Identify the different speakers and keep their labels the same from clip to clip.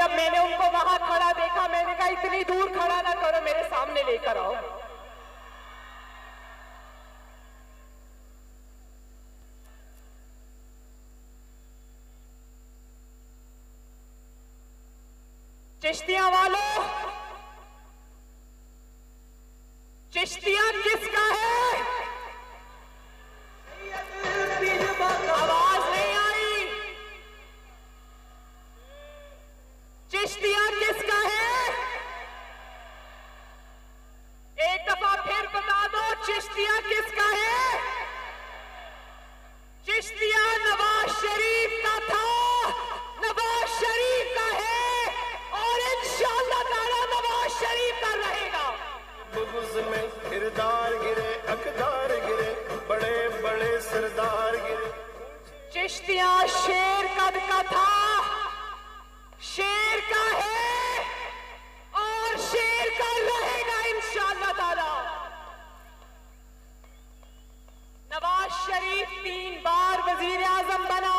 Speaker 1: जब मैंने उनको वहां खड़ा देखा, मैंने कहा इतनी दूर खड़ा ना करो, मेरे सामने लेकर आओ। चिश्तिया वालों, चिश्तिया किसका है? आवाज नहीं आई। चिश्तिया किसका है? एक दफा फिर बता दो, चिश्तिया किसका है? चिश्तिया नवाज शरीफ का था, नवाज शरीफ का है और इंशाअल्लाह ताला नवाज शरीफ का रहेगा।
Speaker 2: बुग़्ज़ में किरदार गिरे, अक़दार गिरे, बड़े बड़े सरदार गिरे।
Speaker 1: चिश्तिया शेर कद का था, शेर का है और शेर का रहेगा इंशाअल्लाह ताला। नवाज शरीफ 3 बार वजीर आजम बना,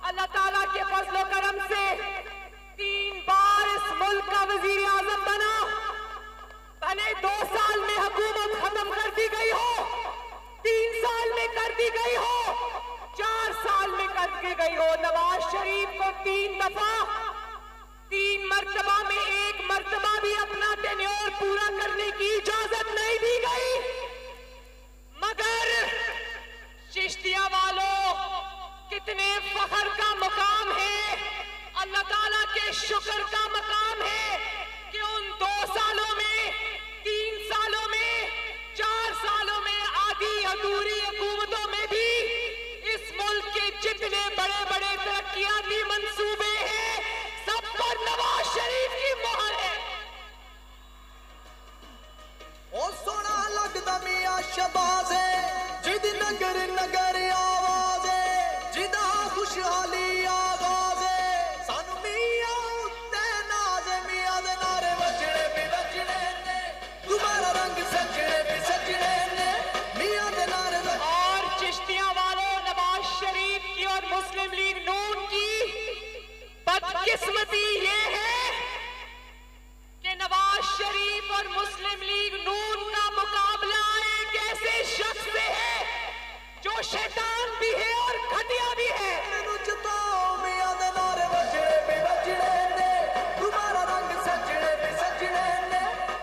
Speaker 1: अल्लाह ताला के फज़ल करम से 3 बार इस मुल्क का वजीर आजम बना। भले 2 साल में हुकूमत खत्म कर दी गई हो, 3 साल में कर दी गई हो, 4 साल में कर दी गई हो, नवाज शरीफ को 3 दफा 3 मर्तबा में 1 मर्तबा भी अपना टेन्योर पूरा करने की इजाजत नहीं दी गई। मगर चिश्तिया वालों, कितने फख्र का मुकाम है, अल्लाह ताला के शुक्र का मकाम है कि उन 2 सालों में, 3 सालों में, 4 सालों में, आधी अधूरी हुकूमतों में भी इस मुल्क के जितने बड़े बड़े तरक्कियाती मंसूबे हैं, सब पर नवाज शरीफ की मोहर है।
Speaker 3: ओ सोना लगदा मियां शहबाज है, जिद नगर नगर आवाज है, जिदा खुशहाली आगाज है, सानू मियां उत्ते नाज, मियां दे नारे वजने भी वजने ने, तुम्हारा रंग सजने भी सजने ने, मियां दे नारे।
Speaker 1: और चिश्तिया वालों, नवाज शरीफ की और मुस्लिम लीग नून की बदकिस्मती ये है कि नवाज शरीफ और मुस्लिम लीग नून का मुकाबला एक ऐसे शख्स से है जो शैतान भी है और घटिया भी है।
Speaker 3: मियां दे नारे वजने भी वजने ने, तुम्हारा रंग सजने भी सजने ने,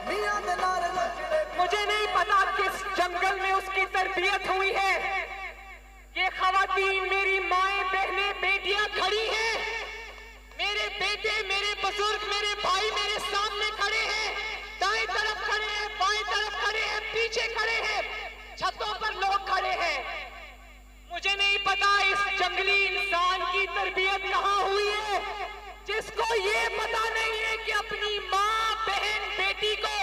Speaker 3: मियां दे नारे वजने।
Speaker 1: मुझे नहीं पता किस जंगल में उसकी तरबियत हुई है। ये खवातीन, मेरी माएं, बहनें, बेटियां खड़ी हैं, मेरे बेटे, मेरे बुजुर्ग, मेरे भाई मेरे सामने खड़े हैं, दाएं तरफ खड़े हैं, बाएं तरफ खड़े हैं, पीछे खड़े हैं, छतों पर लोग खड़े हैं। मुझे नहीं पता इस जंगली इंसान की तरबियत कहाँ हुई है, जिसको ये पता नहीं है कि अपनी माँ, बहन, बेटी को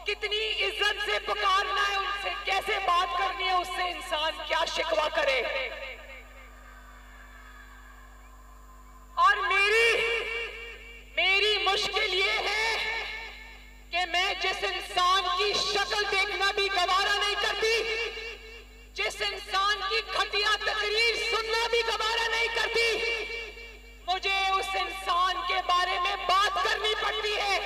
Speaker 1: कितनी इज्जत से पुकारना है, उनसे कैसे बात करनी है, उससे इंसान क्या शिकवा करे। और मेरी मुश्किल ये है कि मैं जिस इंसान की शक्ल देखना भी गवारा नहीं करती, जिस इंसान की घटिया तकरीर सुनना भी गवारा नहीं करती, मुझे उस इंसान के बारे में बात करनी पड़ती है।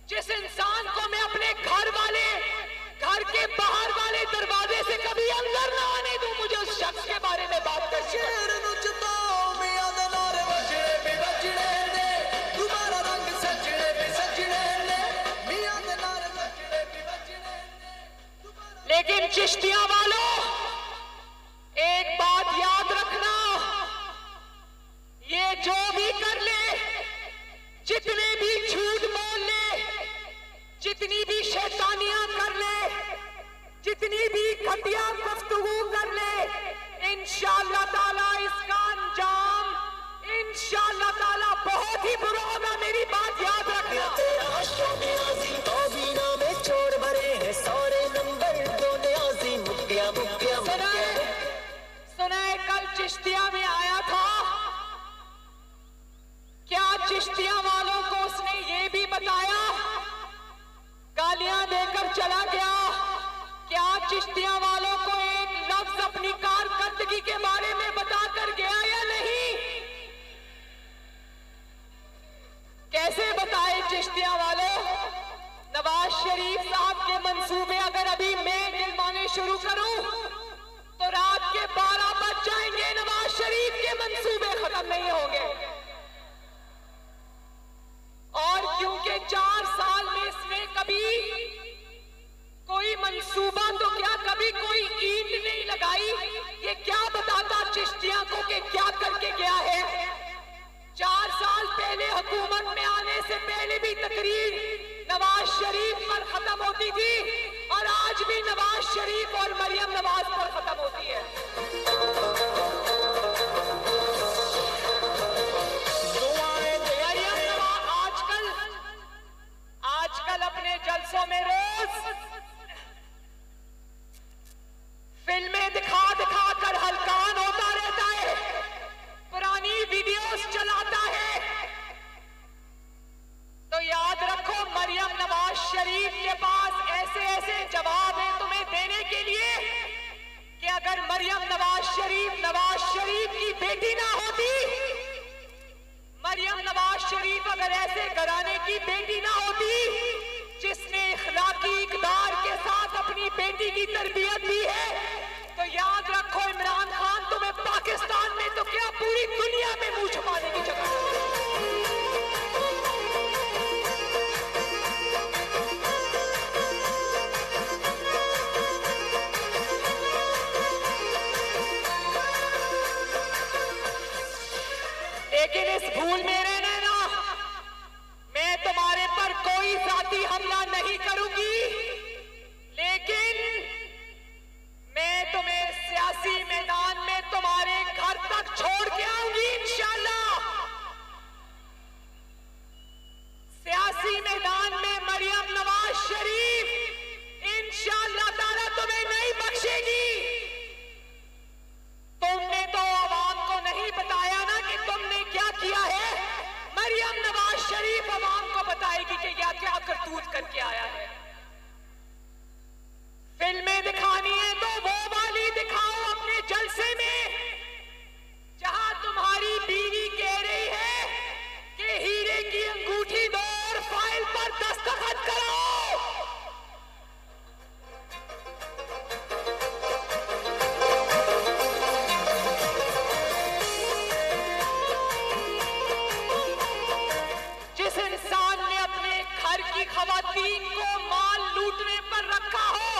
Speaker 1: जिस इंसान को मैं अपने घर के बाहर वाले दरवाजे से कभी अंदर ना आने दूं, मुझे उस शख्स के बारे में बात करनी है। लेकिन चिश्तिया वालों, एक बात याद रखना, ये जो भी कर ले, जितने भी झूठ बोल ले, जितनी भी शैतानियां कर ले, जितनी भी घटिया गुफ्तगू कर ले, इंशाअल्लाह ताला इसका अंजाम इंशाअल्लाह ताला बहुत ही बुरा होगा। मेरी बात याद रखना। सुनाए कल चिश्तिया में आया था, क्या चिश्तिया वालों को उसने ये भी बताया, गालियां देकर चला गया, क्या चिश्तिया वालों को एक लफ्ज अपनी कारकर्दगी के बारे में बताकर गया या नहीं? मंसूबे अगर अभी मैं गिनवाने शुरू करूं तो रात के 12 बज जाएंगे, नवाज शरीफ के मंसूबे खत्म नहीं होंगे। और क्योंकि 4 साल में इसने कभी कोई मंसूबा तो क्या कभी कोई ईंट नहीं लगाई, ये क्या बताता चिश्तिया को कि क्या करके गया है। 4 साल पहले हुकूमत में आने से पहले भी तकरीर नवाज शरीफ पर खत्म होती थी और आज भी नवाज शरीफ और मरियम नवाज पर खत्म होती है। मरियम नवाज आजकल अपने जलसों में रोज फिल्में दिखा दिखा कर हलकान होता रहता है, पुरानी वीडियोस चलाता है। तो याद रखो मरियम नवाज शरीफ के पास ऐसे ऐसे जवाब हैं तुम्हें देने के लिए कि अगर मरियम नवाज शरीफ की बेटी ना होती, मरियम नवाज शरीफ अगर ऐसे घराने की बेटी ना होती जिसने इखलाकी इकदार के साथ अपनी बेटी की तरबियत दी है, तो याद रखो इमरान खान तुम्हें पाकिस्तान में तो क्या पूरी दुनिया में मुंह छुपाने की जगह है। लेकिन इस भूल में रहना ना, मैं तुम्हारे पर कोई जाती हमला नहीं करूंगी, लेकिन मैं तुम्हें सियासी मैदान में तुम्हारे घर तक छोड़ के आऊंगी इंशाल्लाह। सियासी मैदान में मरियम नवाज शरीफ इंशाल्लाह ताला तुम्हें नहीं बख्शेगी। तुमने तो आवाम को नहीं बताया ना कि तुमने क्या किया है, मरियम नवाज शरीफ आवाम को बताएगी कि क्या क्या करतूत करके आया है। फिल्में दिखानी है तो वो वाली दिखाओ अपने जलसे में, जहां तुम्हारी बीवी कह रही है कि हीरे की अंगूठी दो और फाइल पर दस्तखत कराओ। जिस इंसान ने अपने घर की खवातीन को माल लूटने पर रखा हो,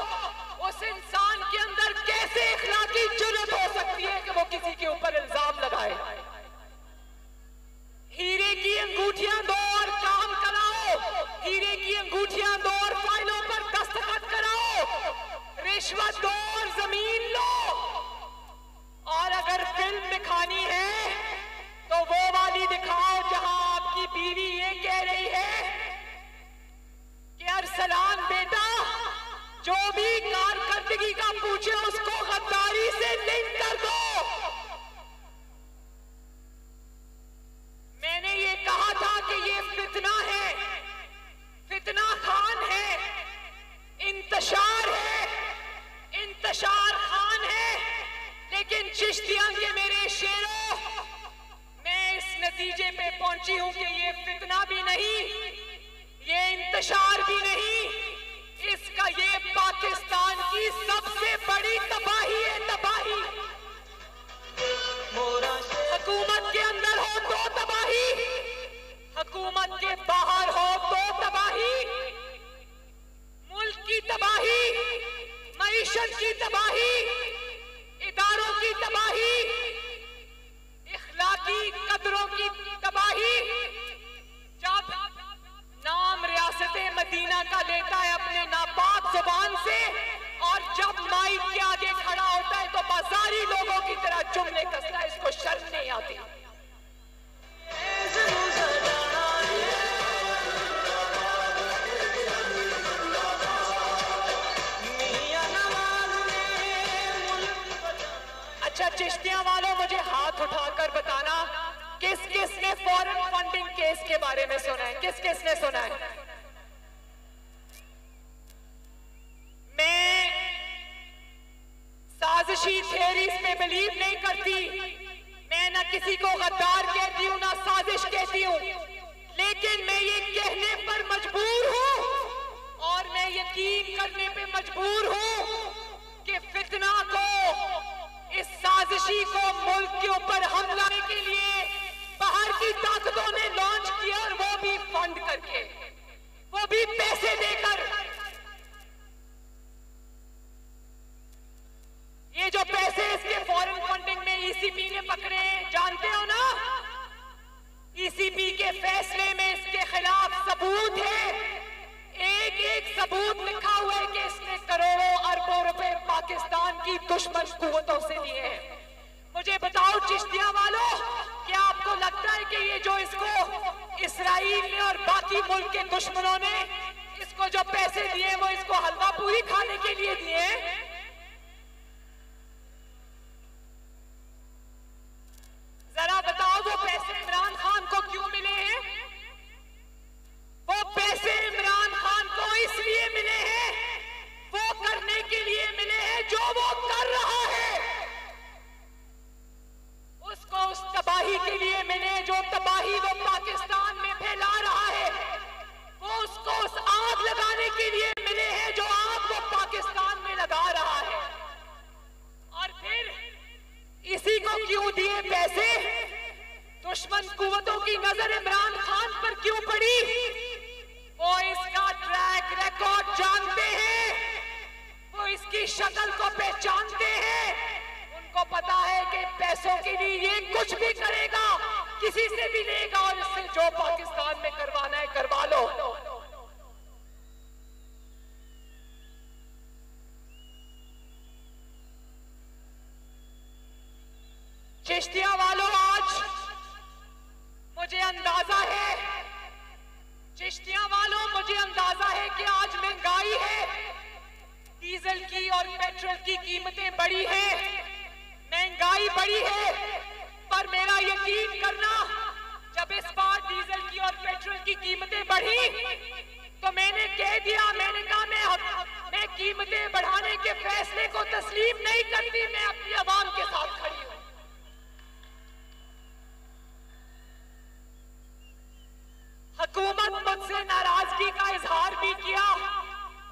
Speaker 1: उस इंसान के अंदर कैसे इखलाकी जुर्रत हो सकती है कि वो किसी के ऊपर इल्जाम लगाए। हीरे की अंगूठियां दो और काम कराओ, हीरे की अंगूठियां दो और फाइलों पर दस्तखत कराओ, रिश्वत दो और जमीन लो। और अगर फिल्म दिखानी है तो वो वाली दिखाओ जहां आपकी बीवी ये कह रही है कि अरसलान बेटा जो भी कारकर्दगी का पूछे उसको गद्दारी से लिंक कर दो। मैंने ये कहा था कि ये फितना है, फितना खान है, इंतशार है, इंतशार खान है। लेकिन चिश्तियां के मेरे शेरों, मैं इस नतीजे पे पहुंची हूं कि ये फितना भी नहीं, ये इंतशार भी नहीं, इसका ये पाकिस्तान की सबसे बड़ी तबाही है, तबाही। हुकूमत के अंदर हो तो तबाही, हुकूमत के बाहर हो तो तबाही, मुल्क की तबाही, मईशत की तबाही, इदारों की तबाही, इखलाकी कदरों की तबाही। जब नाम रियासते मदीना का लेता है अपने नापाक जुबान से, और जब माइक के आगे खड़ा होता है तो बाजारी लोगों की तरह जुमले कसता है, इसको शर्म नहीं आती। अच्छा चिश्तियां वालों, मुझे हाथ उठाकर बताना किस किस ने फॉरेन फंडिंग केस के बारे में सुना है, किस किस ने सुना है। मैं साजिशी थियरीज में बिलीव नहीं करती, मैं ना किसी को गद्दार कहती हूं ना साजिश कहती हूं, लेकिन मैं ये कहने पर मजबूर हूं और मैं यकीन यकीन करने पे मजबूर हूं कि फितना को, इस साजिशी को मुल्क के ऊपर हमला के लिए बाहर की ताकतों ने लॉन्च किया, और वो भी फंड करके, वो भी पैसे देकर। ये जो पैसे इसके फॉरेन फंडिंग में ईसीपी ने पकड़े, जानते हो ना? ईसीपी के फैसले में इसके खिलाफ सबूत है, एक एक सबूत लिखा हुआ है कि इसने करोड़ों अरबों रुपए पाकिस्तान की दुश्मन कुव्वतों से लिए हैं। मुझे बताओ चिश्तिया वालों, क्या आपको लगता है कि ये जो इसको इस्राइल ने और बाकी मुल्क के दुश्मनों ने इसको जो पैसे दिए वो इसको हलवा पूरी खाने के लिए दिए? जरा बताओ वो पैसे इमरान खान को क्यों मिले हैं? वो पैसे इमरान खान को इसलिए मिले हैं, वो करने के लिए मिले हैं जो वो कर रहा है। उसको उस तबाही के लिए मिले जो तबाही वो पाकिस्तान में फैला रहा है। वो उसको उस आग लगाने के लिए मिले हैं जो आग वो पाकिस्तान में लगा रहा है। और फिर इसी को क्यों दिए पैसे? दुश्मन कुव्वतों की नजर इमरान खान पर क्यों पड़ी? वो इसका ट्रैक रिकॉर्ड जानते हैं, वो इसकी शक्ल को पहचानते हैं। उनको पता है कि पैसों के लिए ये कुछ भी करेगा, किसी से भी लेगा, और इससे जो पाकिस्तान में करवाना है करवा लो। चिश्तिया वालों, आज मुझे अंदाजा है, चिश्तिया वालों मुझे अंदाजा है कि आज महंगाई है, डीजल की और पेट्रोल की कीमतें बढ़ी हैं, महंगाई बढ़ी है। पर मेरा यकीन करना, जब इस बार डीजल की और पेट्रोल की कीमतें बढ़ी तो मैंने कह दिया, मैंने कहा मैं कीमतें बढ़ाने के फैसले को तस्लीम नहीं करती, मैं अपनी आवाम के साथ खड़ी हूं। हुकूमत मुझसे नाराजगी का इजहार भी किया,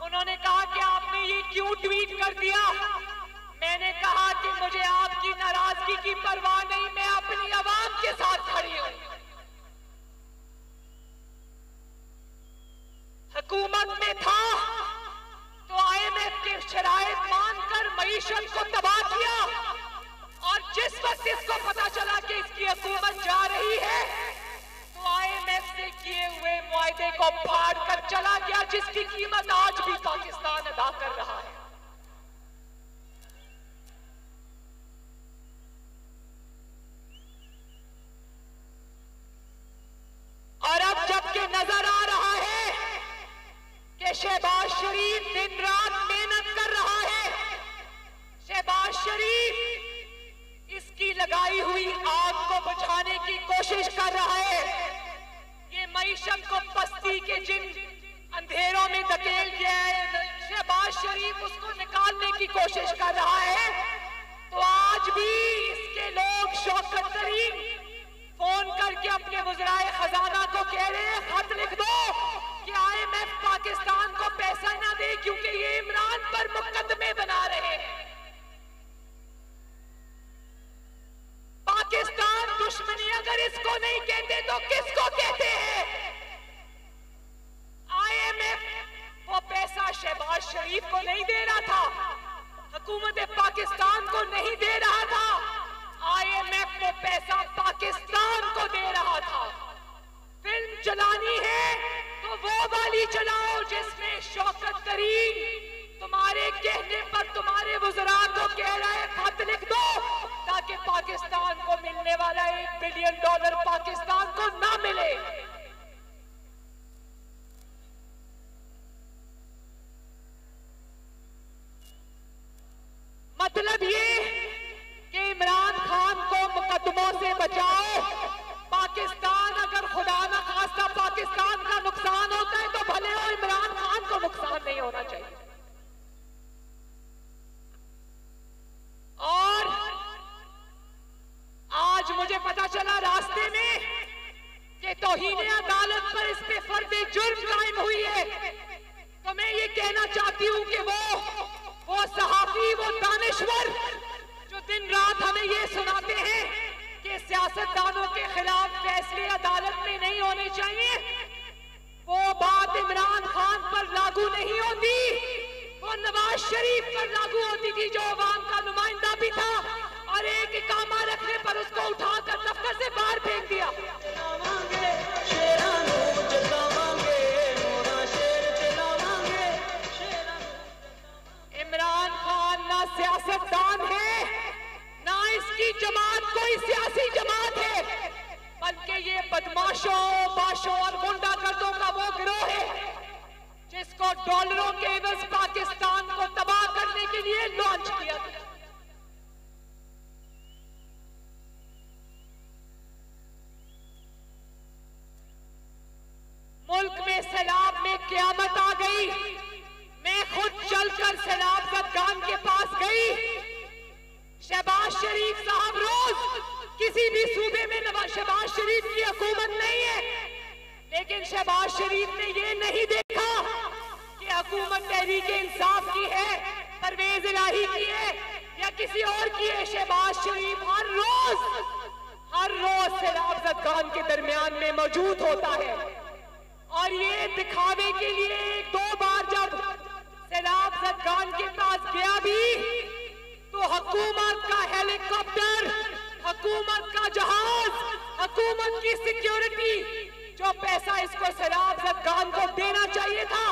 Speaker 1: उन्होंने कहा कि आपने ये क्यों ट्वीट कर दिया? मैंने कहा कि मुझे आपकी नाराजगी की परवाह नहीं, मैं अपनी आवाम के साथ खड़ी हूं। हुकूमत में था तो IMF के शराइत मानकर मईशत को तबाह किया, और जिस वक्त इसको पता चला कि इसकी हुकूमत जा रही है तो IMF से किए हुए मुआहदे को फाड़ कर चला गया, जिसकी कीमत आज भी पाकिस्तान अदा कर रहा है। और अब जबकि नजर आ रहा है कि शहबाज शरीफ दिन रात मेहनत कर रहा है, शहबाज शरीफ इसकी लगाई हुई आग को बुझाने की कोशिश कर रहा है, ये मईशत को पस्ती के जिन अंधेरों में धकेल दिया है, शहबाज शरीफ उसको निकालने की कोशिश कर रहा है। तो आज भी इसके लोग शौकत तरीन फोन करके अपने वज़राए खजाना को कह रहे हैं, खत लिख दो कि IMF पाकिस्तान को पैसा ना दे, क्योंकि ये इमरान पर मुकदमे बना रहे हैं। पाकिस्तान दुश्मनी अगर इसको नहीं कहते तो किसको कहते हैं? IMF वो पैसा शहबाज शरीफ को नहीं दे रहा था, हुकूमत पाकिस्तान को नहीं दे रहा था, IMF वो पैसा पाकिस्तान को दे रहा था। फिल्म चलानी है तो वो वाली चलाओ जिसमें शौकत तरीन तुम्हारे कहने पर तुम्हारे वज़रा को कह रहा है खत लिख दो, ताकि पाकिस्तान को मिलने वाला $1 बिलियन पाकिस्तान को ना मिले। मतलब ये कि इमरान खान को मुकदमों से बचाओ, पाकिस्तान अगर खुदा न खास्ता पाकिस्तान का नुकसान होता है तो भले हो, इमरान खान को नुकसान नहीं होना चाहिए। और आज मुझे पता चला रास्ते में कि तौहीन अदालत पर इस पे फर्द जुर्म कायम हुई है, तो मैं ये कहना चाहती हूँ कि वो सहाफी, वो दानिश्वर जो दिन रात हमें ये सुनाते हैं कि सियासतदानों के खिलाफ फैसले अदालत में नहीं होने चाहिए, वो बात इमरान खान पर लागू नहीं होती, वो नवाज शरीफ पर लागू होती थी जो अवाम का नुमाइंदा भी था, और एक इकामा रखने पर उसको उठाकर दफ्तर से बाहर फेंक दिया। इमरान खान ना सियासतदान है, ना इसकी जमात कोई सियासी जमात है, बल्कि ये बदमाशों, बाशों और गुंडागर्दों का वो गिरोह है जिसको डॉलरों के एवज पाकिस्तान को तबाह करने के लिए लॉन्च किया गया। मुल्क में सैलाब में क़यामत आ गई। मैं खुद चलकर सैलाब ज़दगान के पास गई। शहबाज शरीफ साहब रोज किसी भी सूबे में शहबाज शरीफ की हुकूमत नहीं है, लेकिन शहबाज शरीफ ने ये नहीं देखा कि हुकूमत तहरीक इंसाफ की है, परवेज इलाही की है या किसी और की है। शहबाज शरीफ हर रोज सैलाब ज़दगान के दरमियान में मौजूद होता है, और ये दिखावे के लिए एक दो बार जब सैलाब ज़दगान के पास गया भी तो हुकूमत का हेलीकॉप्टर, हुकूमत का जहाज, हुकूमत की सिक्योरिटी, जो पैसा इसको सैलाब ज़दगान को देना चाहिए था,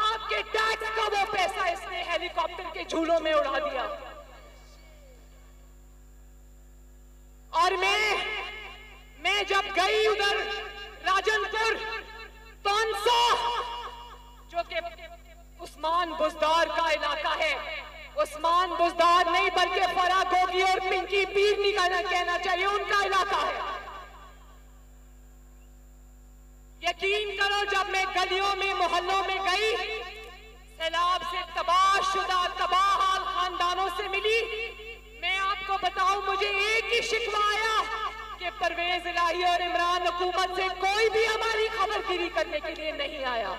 Speaker 1: आपके टैक्स का वो पैसा इसने हेलीकॉप्टर के झूलों में उड़ा दिया। और मैं जब गई उधर राजनपुर, तोनसा, जो कि उस्मान बुज़दार का इलाका है, उस्मान बुज़दार नहीं बल्कि फराह गोगी और पिंकी पीर निकालना कहना चाहिए, उनका इलाका है। यकीन करो जब मैं गलियों में, मोहल्लों में गई, सैलाब से तबाहशुदा, तबाह खानदानों से मिली, मैं आपको बताऊं मुझे एक ही शिकवा आया कि परवेज इलाही और इमरान हुकूमत से कोई भी हमारी खबरगिरी करने के लिए नहीं आया।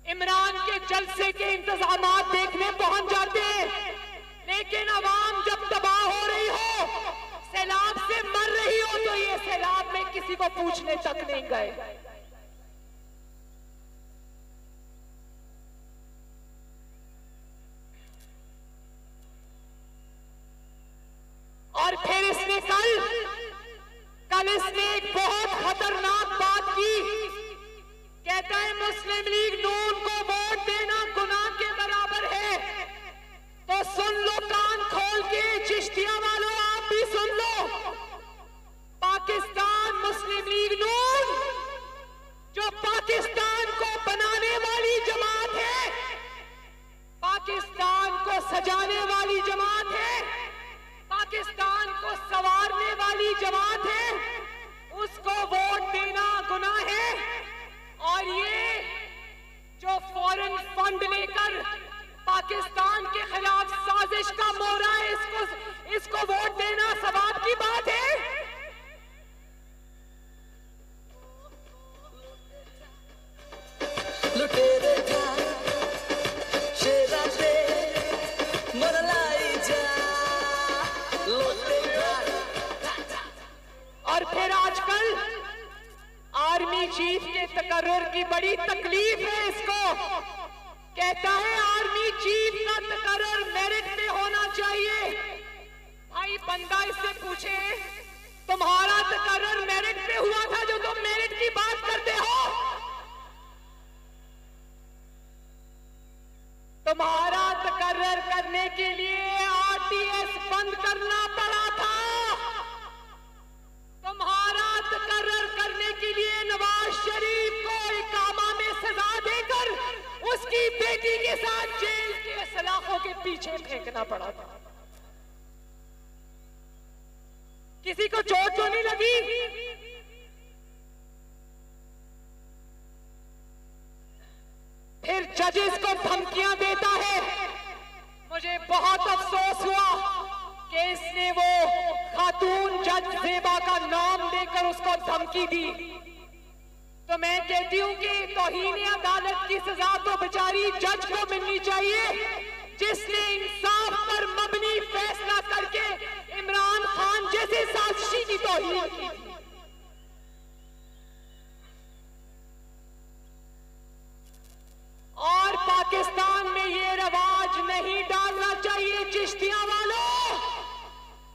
Speaker 1: इमरान के जलसे के इंतजामात देखने पहुंच जाते हैं, लेकिन अवाम जब तबाह हो रही हो, सैलाब से मर रही हो, तो ये सैलाब में किसी को पूछने तक नहीं गए। और फिर इसने कल इसने एक बहुत खतरनाक बात की। कहता है मुस्लिम लीग नून को वोट देना गुनाह के बराबर है। तो सुन लो कान खोल के, चिश्तिया वालों आप भी सुन लो। पाकिस्तान मुस्लिम लीग नून जो पाकिस्तान को बनाने वाली जमात है, पाकिस्तान को सजाने वाली जमात है, पाकिस्तान को संवारने वाली जमात है, उसको वोट देना गुनाह है। और ये जो फॉरेन फंड लेकर पाकिस्तान के खिलाफ साजिश का मोहरा है, इसको वोट देना सवाब की बात है।
Speaker 3: लुटेरे जा शेरा से मरलाई जा,
Speaker 1: और फिर आजकल आर्मी चीफ के तकर्रुर की बड़ी तकलीफ है इसको। कहता है आर्मी चीफ का तकर्रुर मेरिट पे होना चाहिए। भाई बंदा इससे पूछे तुम्हारा तकर्रुर मेरिट पे हुआ था जो तुम मेरिट की बात करते हो? तुम्हारा तकर्रुर करने के लिए आरटीएस बंद करना पड़ा था। तुम्हारा तकर्रुर करने के लिए नवाज शरीफ को इकामा में सजा देकर उसकी बेटी के साथ जेल के सलाखों के पीछे फेंकना पड़ा था। किसी को चोट तो नहीं लगी? फिर जजेस को धमकियां देता है। मुझे बहुत अफसोस हुआ कि इसने वो खातून जज ज़ेबा का नाम देकर उसको धमकी दी। तो मैं कहती हूं कि तौहीन अदालत की सजा तो बेचारी जज को मिलनी चाहिए, जिसने इंसाफ पर मबनी फैसला करके इमरान खान जैसे साजिशी की तौहीन की। और पाकिस्तान में ये रवाज नहीं डालना चाहिए चिश्तियां वालों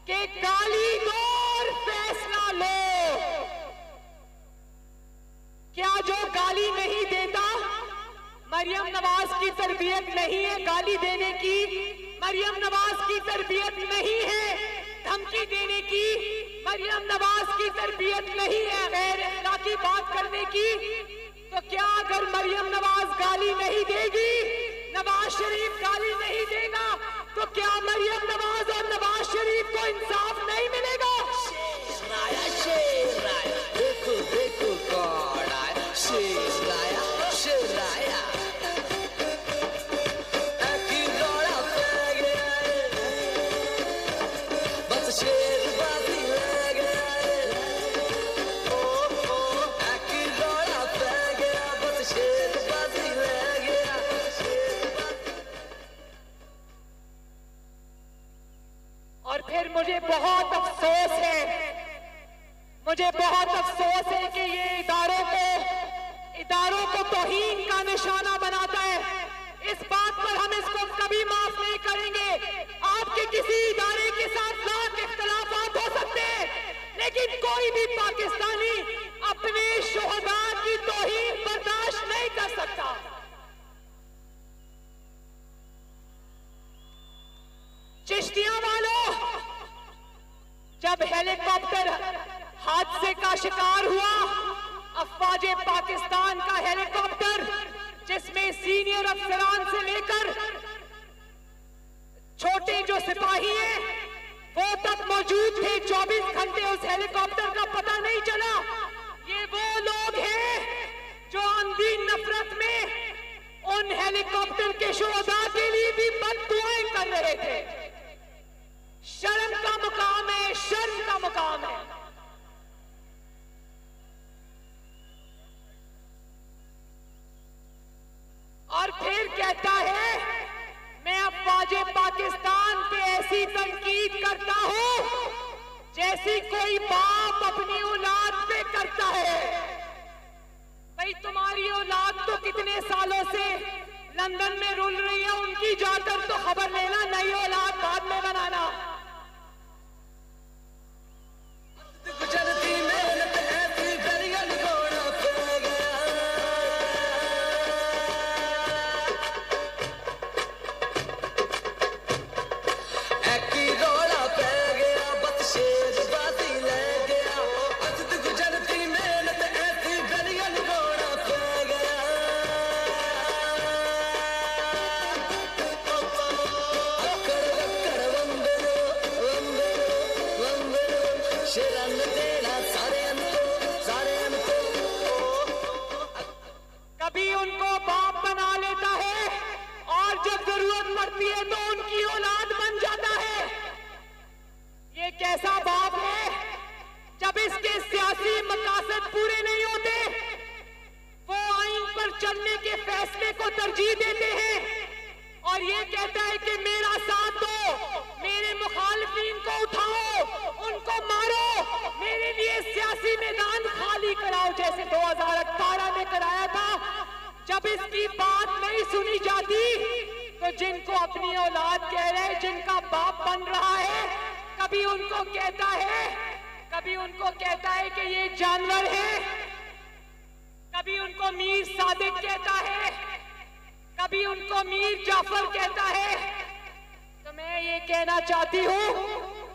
Speaker 1: कि गाली दो और फैसला लो। क्या जो गाली नहीं देता, मरियम नवाज की तरबियत नहीं है गाली देने की, मरियम नवाज की तरबियत नहीं है धमकी देने की, मरियम नवाज की तरबियत नहीं है गैर अखलाकी बात करने की, तो क्या अगर मरियम नवाज गाली नहीं देगी, नवाज शरीफ गाली नहीं देगा, तो क्या मरियम नवाज और नवाज शरीफ को इंसाफ नहीं मिलेगा?
Speaker 3: शेर आया, देखो देखो कौन आया, शेर आया, शेर आया।
Speaker 1: और फिर मुझे बहुत अफसोस है, मुझे बहुत अफसोस है कि ये इदारों को तौहीन का निशाना बनाता है। इस बात पर हम इसको कभी माफ नहीं करेंगे। आपके किसी इदारे के साथ लाख इख्तलाफात हो सकते हैं, लेकिन कोई भी पाकिस्तानी अपने शुहदा की तौहीन बर्दाश्त नहीं कर सकता। चिश्तियां वालों, जब हेलीकॉप्टर हादसे का शिकार हुआ, अफवाज पाकिस्तान का हेलीकॉप्टर जिसमें सीनियर अफसरान से लेकर छोटे जो सिपाही हैं वो तक मौजूद थे, 24 घंटे उस हेलीकॉप्टर का पता नहीं चला। ये वो लोग हैं जो अंधी नफरत में उन हेलीकॉप्टर के शुहदा के लिए भी बददुआएं कर रहे थे। शर्म का मुकाम है, शर्म का मुकाम है। और फिर कहता है मैं अफवाज पाकिस्तान पे ऐसी तनकीद करता हूं जैसी कोई बाप अपनी औलाद पे करता है। भाई तुम्हारी औलाद तो कितने सालों से लंदन में रुल रही है, उनकी जाकर तो खबर लेना, नई औलाद बाद में बनाना। कभी उनको बाप बना लेता है और जब जरूरत पड़ती है तो उनकी औलाद बन जाता है। ये कैसा बाप है जब इसके सियासी मकासद पूरे नहीं होते, वो आइन पर चलने के फैसले को तरजीह देते हैं और ये कहता है कि मेरा साथ दो, मेरे मुखालिफिन को उठाओ, उनको मारो, मेरे लिए सियासी मैदान खाली कराओ, जैसे 2018 में कराया था। जब इसकी बात नहीं सुनी जाती तो जिनको अपनी औलाद कह रहे, जिनका बाप बन रहा है, कभी उनको कहता है कि ये जानवर है, कभी उनको मीर सादिक कहता है, कभी उनको मीर जाफर कहता है। तो मैं ये कहना चाहती हूं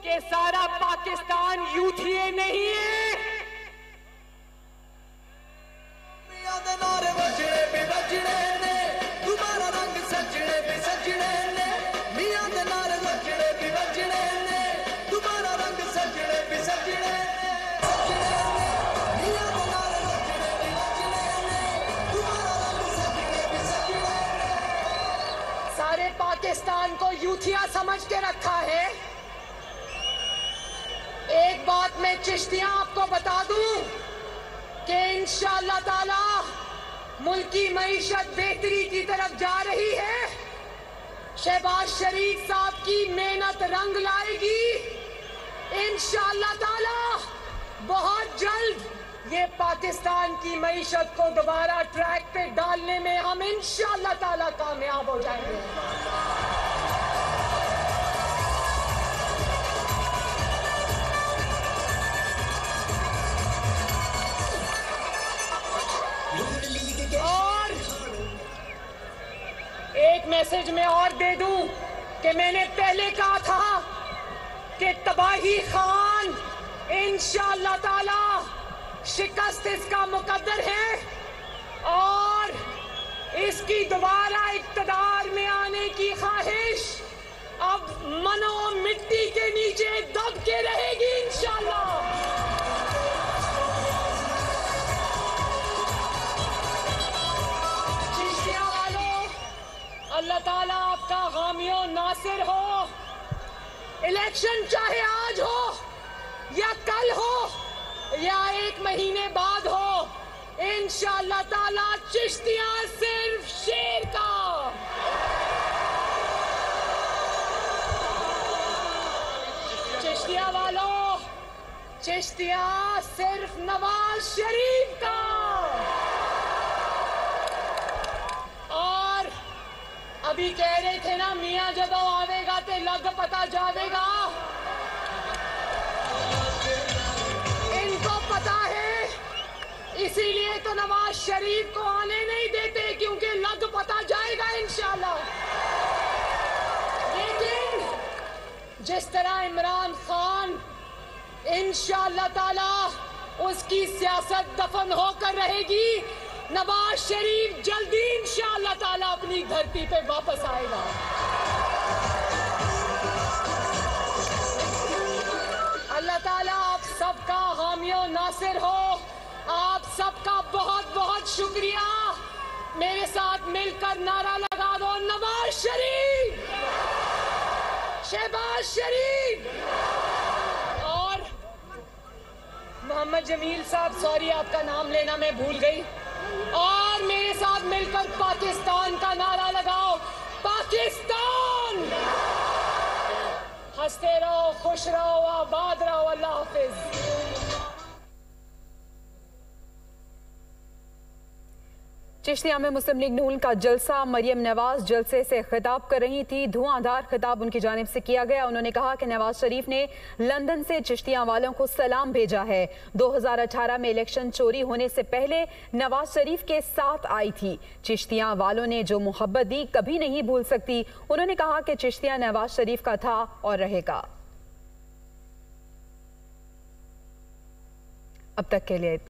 Speaker 1: कि सारा पाकिस्तान यूथिए नहीं है। सारे पाकिस्तान को यूथिया समझ के रखा है। एक बात मैं चिश्तियां आपको बता दूं कि इंशाअल्लाह ताला मुल्क की मईशत बेहतरी की तरफ जा रही है। शहबाज शरीफ साहब की मेहनत रंग लाएगी। इंशाअल्लाह ताला बहुत जल्द ये पाकिस्तान की मईशत को दोबारा ट्रैक पे डालने में हम इंशाअल्लाह ताला कामयाब हो जाएंगे। और एक मैसेज मैं और दे दूं कि मैंने पहले कहा था कि तबाही खान इंशाअल्लाह ताला शिकस्त इसका मुकद्दर है और इसकी दोबारा इक्तदार में आने की ख्वाहिश अब मनो मिट्टी के नीचे दब के रहेगी इंशाअल्लाह। चिश्तिया वालों, अल्लाह ताला आपका हामियों नासिर हो। इलेक्शन चाहे आज हो या कल हो या 1 महीने बाद हो, इंशाअल्लाह ताला चिश्तिया सिर्फ शेर का। चिश्तिया वालों, चिश्तिया सिर्फ नवाज शरीफ का। और अभी कह रहे थे ना मियां जब आवेगा ते लग पता जावेगा। पता है इसीलिए तो नवाज शरीफ को आने नहीं देते क्योंकि लग पता जाएगा इंशाअल्लाह। लेकिन जिस तरह इमरान खान इंशाअल्लाह ताला उसकी सियासत दफन होकर रहेगी, नवाज शरीफ जल्दी इंशाअल्लाह ताला अपनी धरती पे वापस आएगा। अल्लाह ताला आप सबका हामियों नासिर हो। आप सबका बहुत बहुत शुक्रिया। मेरे साथ मिलकर नारा लगा दो, नवाज शरीफ, शहबाज शरीफ। और मोहम्मद जमील साहब, सॉरी आपका नाम लेना मैं भूल गई। और मेरे साथ मिलकर पाकिस्तान का नारा लगाओ, पाकिस्तान। हंसते रहो, खुश रहो, आबाद रहो। अल्लाह हाफिज।
Speaker 4: चिश्तिया में मुस्लिम लीग नून का जलसा, मरियम नवाज जलसे से खिताब कर रही थी। धुआंधार खिताब उनकी जानिब से किया गया। उन्होंने कहा कि नवाज शरीफ ने लंदन से चिश्तिया वालों को सलाम भेजा है। 2018 में इलेक्शन चोरी होने से पहले नवाज शरीफ के साथ आई थी। चिश्तिया वालों ने जो मोहब्बत दी कभी नहीं भूल सकती। उन्होंने कहा कि चिश्तिया नवाज शरीफ का था और रहेगा। अब तक के लिए